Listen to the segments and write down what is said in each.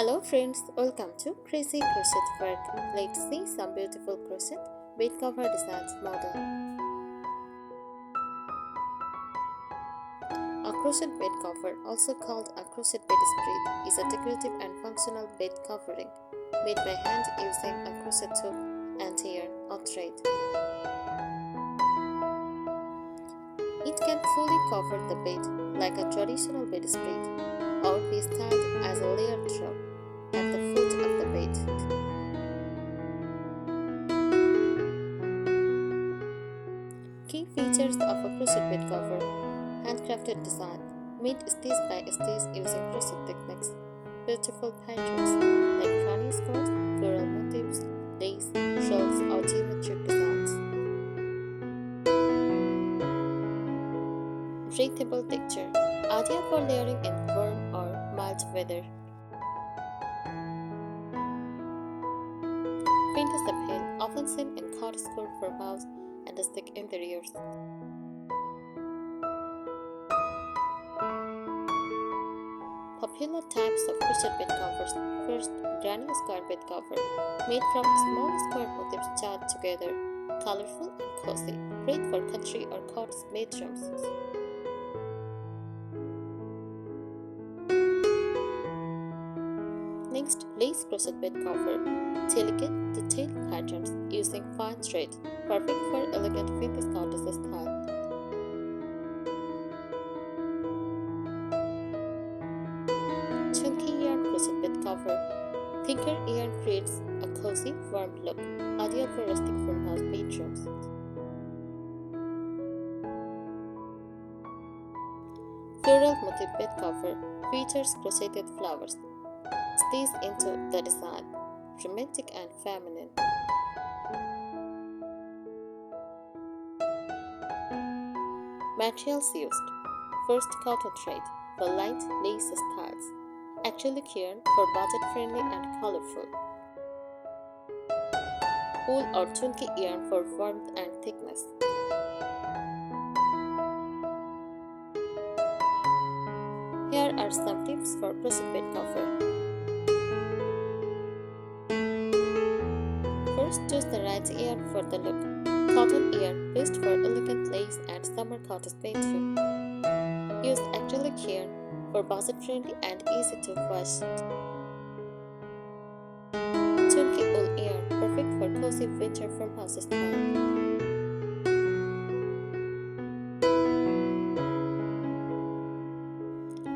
Hello friends, welcome to Crazy Crochet Work. Let's see some beautiful crochet bed cover designs model. A crochet bed cover, also called a crochet bedspread, is a decorative and functional bed covering made by hand using a crochet hook and yarn or thread. It can fully cover the bed like a traditional bedspread or be styled as a layered drop at the foot of the bed. Key features of a crochet bed cover: handcrafted design, made stitch by stitch using crochet techniques, beautiful patterns like granny squares, floral motifs, lace, shells, or geometric designs. Breathable texture, ideal for layering in warm or mild weather. Fintas appeal, often seen in cottage core farmhouse and rustic interiors. Popular types of crochet bed covers. First, granny square bed cover, made from small square motifs charred together, colorful and cozy, great for country or cottage bedrooms. Next, lace crochet bed cover, delicate, detailed patterns using fine thread, perfect for elegant vintage cottage style. Chunky yarn crochet bed cover, thicker yarn creates a cozy, warm look, ideal for rustic farmhouse bedrooms. Floral motif bed cover features crocheted flowers, stitched into the design, romantic and feminine. Materials used: first, cotton thread for light lace styles, acrylic yarn for budget-friendly and colorful, wool or chunky yarn for warmth and thickness. Here are some tips for crochet bed cover. First, choose the right yarn for the look. Cotton yarn, best for elegant lace and summer cottage bedroom. Use acrylic yarn for budget-friendly and easy to wash. Chunky wool yarn, perfect for cozy winter farmhouse style.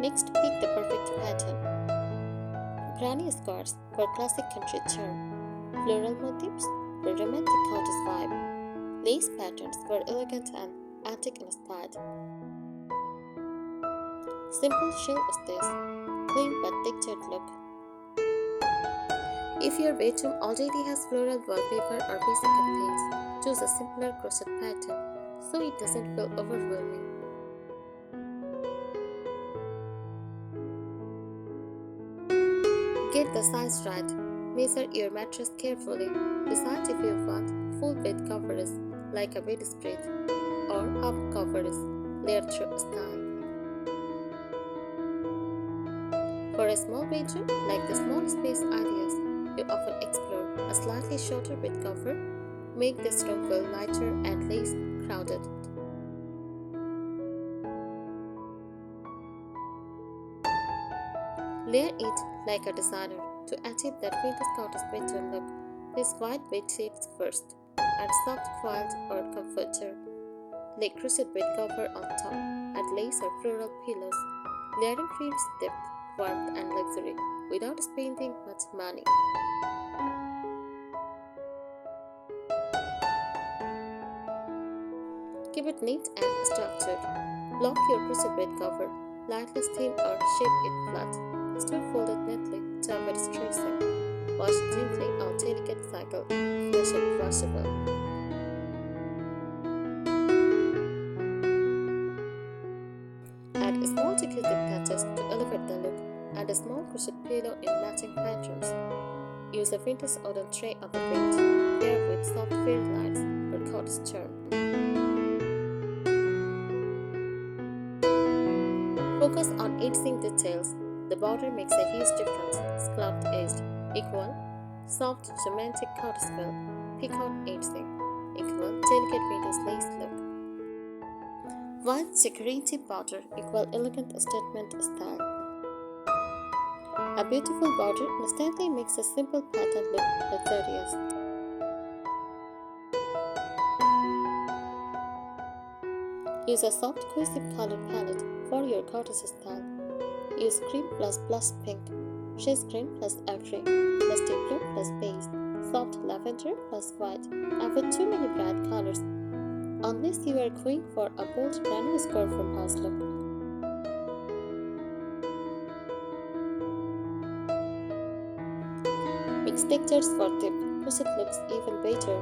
Next, pick the perfect pattern. Granny squares for classic country charm, floral motifs for romantic cottage vibe, lace patterns for elegant and antique inspired. Simple shell stitch, clean but textured look. If your bedroom already has floral wallpaper or basic themes, choose a simpler crochet pattern so it doesn't feel overwhelming. Get the size right. Measure your mattress carefully. Decide if you want full bed coverage like a bedspread or half coverage layered style. For a small bedroom, like the small space ideas you often explore, a slightly shorter bed cover make this room feel lighter and less crowded. Layer it like a designer to achieve that vintage cottage bedroom look. Use white bed sheets first and soft quilt or comforter. Lay crochet bed cover on top. Add lace or floral pillows. Layering creates depth, warmth, and luxury without spending much money. Keep it neat and structured. Block your crochet bed cover. Lightly steam or shape it flat. Still fold it neatly to avoid stressing. Wash gently on delicate cycle. Finish it washable. Add small decorative touches to elevate the look. Add a small crochet pillow in matching patterns. Use a vintage wooden tray on the bed. Pair with soft fairy lights for cottage charm. Focus on icing details. The border makes a huge difference. Scalloped edged equal soft romantic cotton peacock edging equal delicate vintage lace look. White security border equal elegant statement style. A beautiful border instantly makes a simple pattern look luxurious. Use a soft cohesive color palette for your cortex style. Use cream plus blush pink, chase green plus ivory, misty blue plus beige, soft lavender plus white. Avoid too many bright colors unless you are going for a bold granny square from house look. Mix textures for tip. Crochet looks even better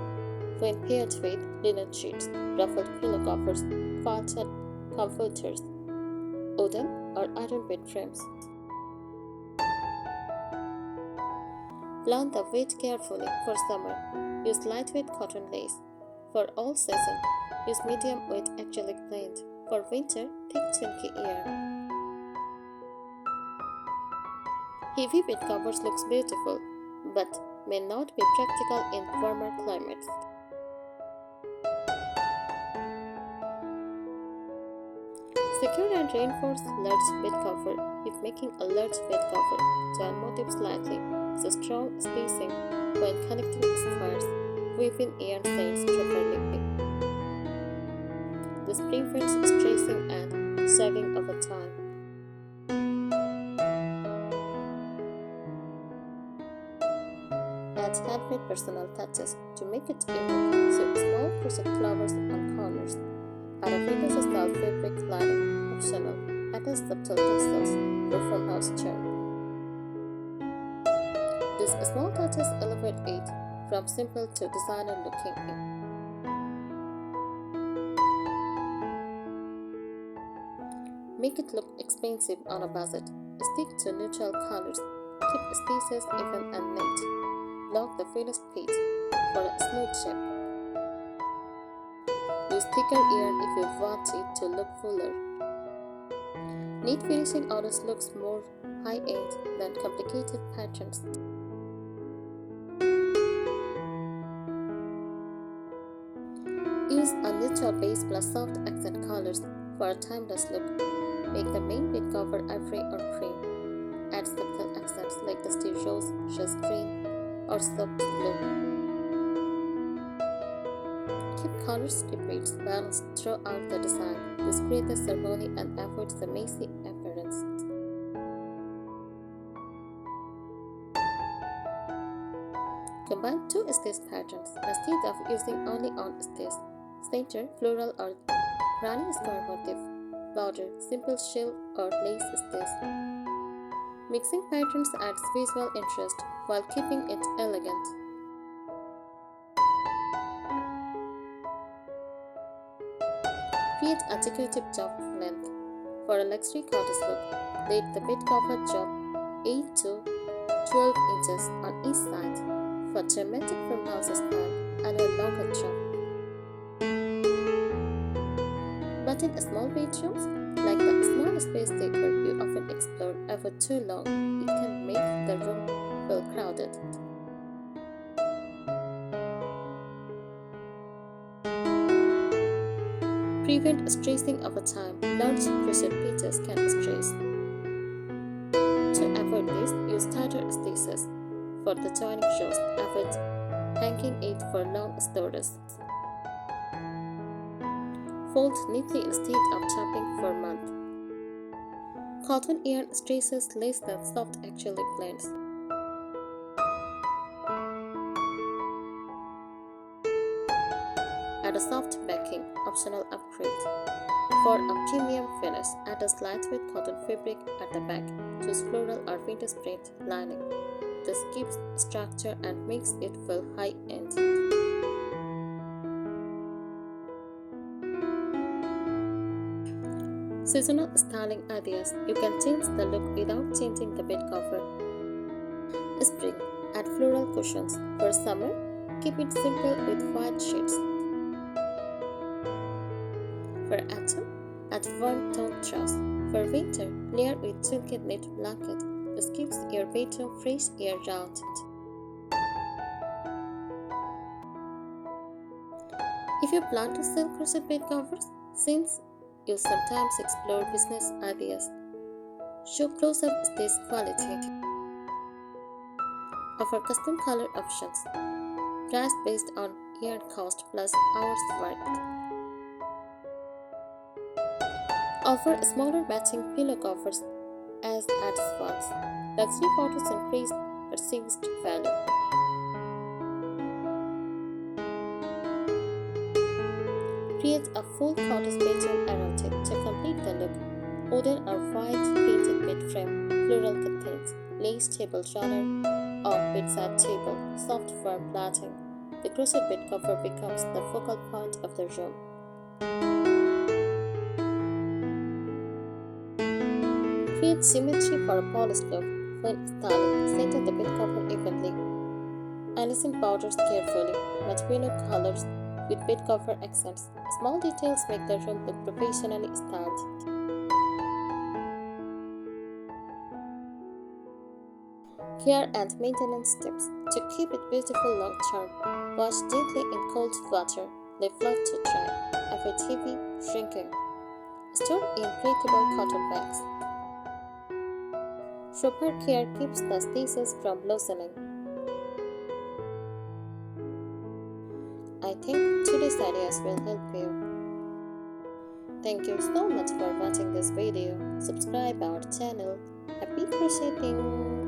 when paired with linen sheets, ruffled pillow covers, quilted comforters, wooden or iron bed frames. Plan the weight carefully for summer. Use lightweight cotton lace. For all season, use medium weight acrylic blend. For winter, thick chunky yarn. Heavy bed covers looks beautiful, but may not be practical in warmer climates. Secure and reinforce large bed cover. If making a large bed cover, join motifs slightly, so strong spacing when connecting squares. Weave in yarn stains preferably. This prevents stressing and sagging over time. Add handmade personal touches to make it unique. Sew small crochet flowers on corners. Add a vintage style fabric lining, optional. Add a subtle tassels for farmhouse charm. These small touches elevate it from simple to designer looking. Make it look expensive on a budget. Stick to neutral colors. Keep spaces even and neat. Lock the finished piece for a smooth shape. Use thicker yarn if you want it to look fuller. Neat finishing always looks more high-end than complicated patterns. Use a neutral base plus soft accent colors for a timeless look. Make the main bed cover ivory or cream. Add subtle accents like dusty rose, chess green, or soft blue. Keep color scripts balanced throughout the design. This creates the ceremony and avoids the messy appearance. Combine two stitch patterns instead of using only one stitch. Center, floral or granny square motif. Border, simple shell or lace stitch. Mixing patterns adds visual interest while keeping it elegant. Create a decorative job length. For a luxury cottage look, let the bed cover drop 8 to 12 inches on each side. For dramatic farmhouse style, add a longer drop. But in small bedrooms, like the small space decor you often explore ever too long, it can make the room feel crowded. Prevent stressing over time. Large crochet pieces can stress. To avoid this, use tighter stitches. For the joining rows, avoid hanging it for long storage. Fold neatly instead of chopping for months. Cotton yarn stretches less than soft acrylic blends. Add a soft backing, optional upgrade. For a premium finish, add a lightweight cotton fabric at the back. Choose floral or vintage print lining. This gives structure and makes it feel high-end. Seasonal styling ideas. You can change the look without changing the bed cover. Spring. Add floral cushions. For summer, keep it simple with white sheets. For autumn, add warm tone truss. For winter, layer with silky knit blanket. This keeps your bedroom fresh year-round. If you plan to sell crochet bed covers, since you sometimes explore business ideas, show close-up this quality. Offer custom color options, priced based on yarn cost plus hours worked. Offer smaller matching pillow covers as added funds. Luxury photos increase perceived value. Create a full cottage bedroom around it to complete the look. Wooden or white painted bed frame, floral curtains, lace table runner, or bedside table, soft firm plaiting. The crochet bed cover becomes the focal point of the room. Create symmetry for a polished look. When styling, center the bed cover evenly. Ellison borders carefully, match pillow colors with bed cover accents. Small details make the room look professionally styled. Care and maintenance tips to keep it beautiful long term. Wash gently in cold water. Leave flat to dry. Avoid heavy shrinking. Store in breathable cotton bags. Proper care keeps the stitches from loosening. I think today's ideas will help you. Thank you so much for watching this video. Subscribe our channel. Happy crocheting!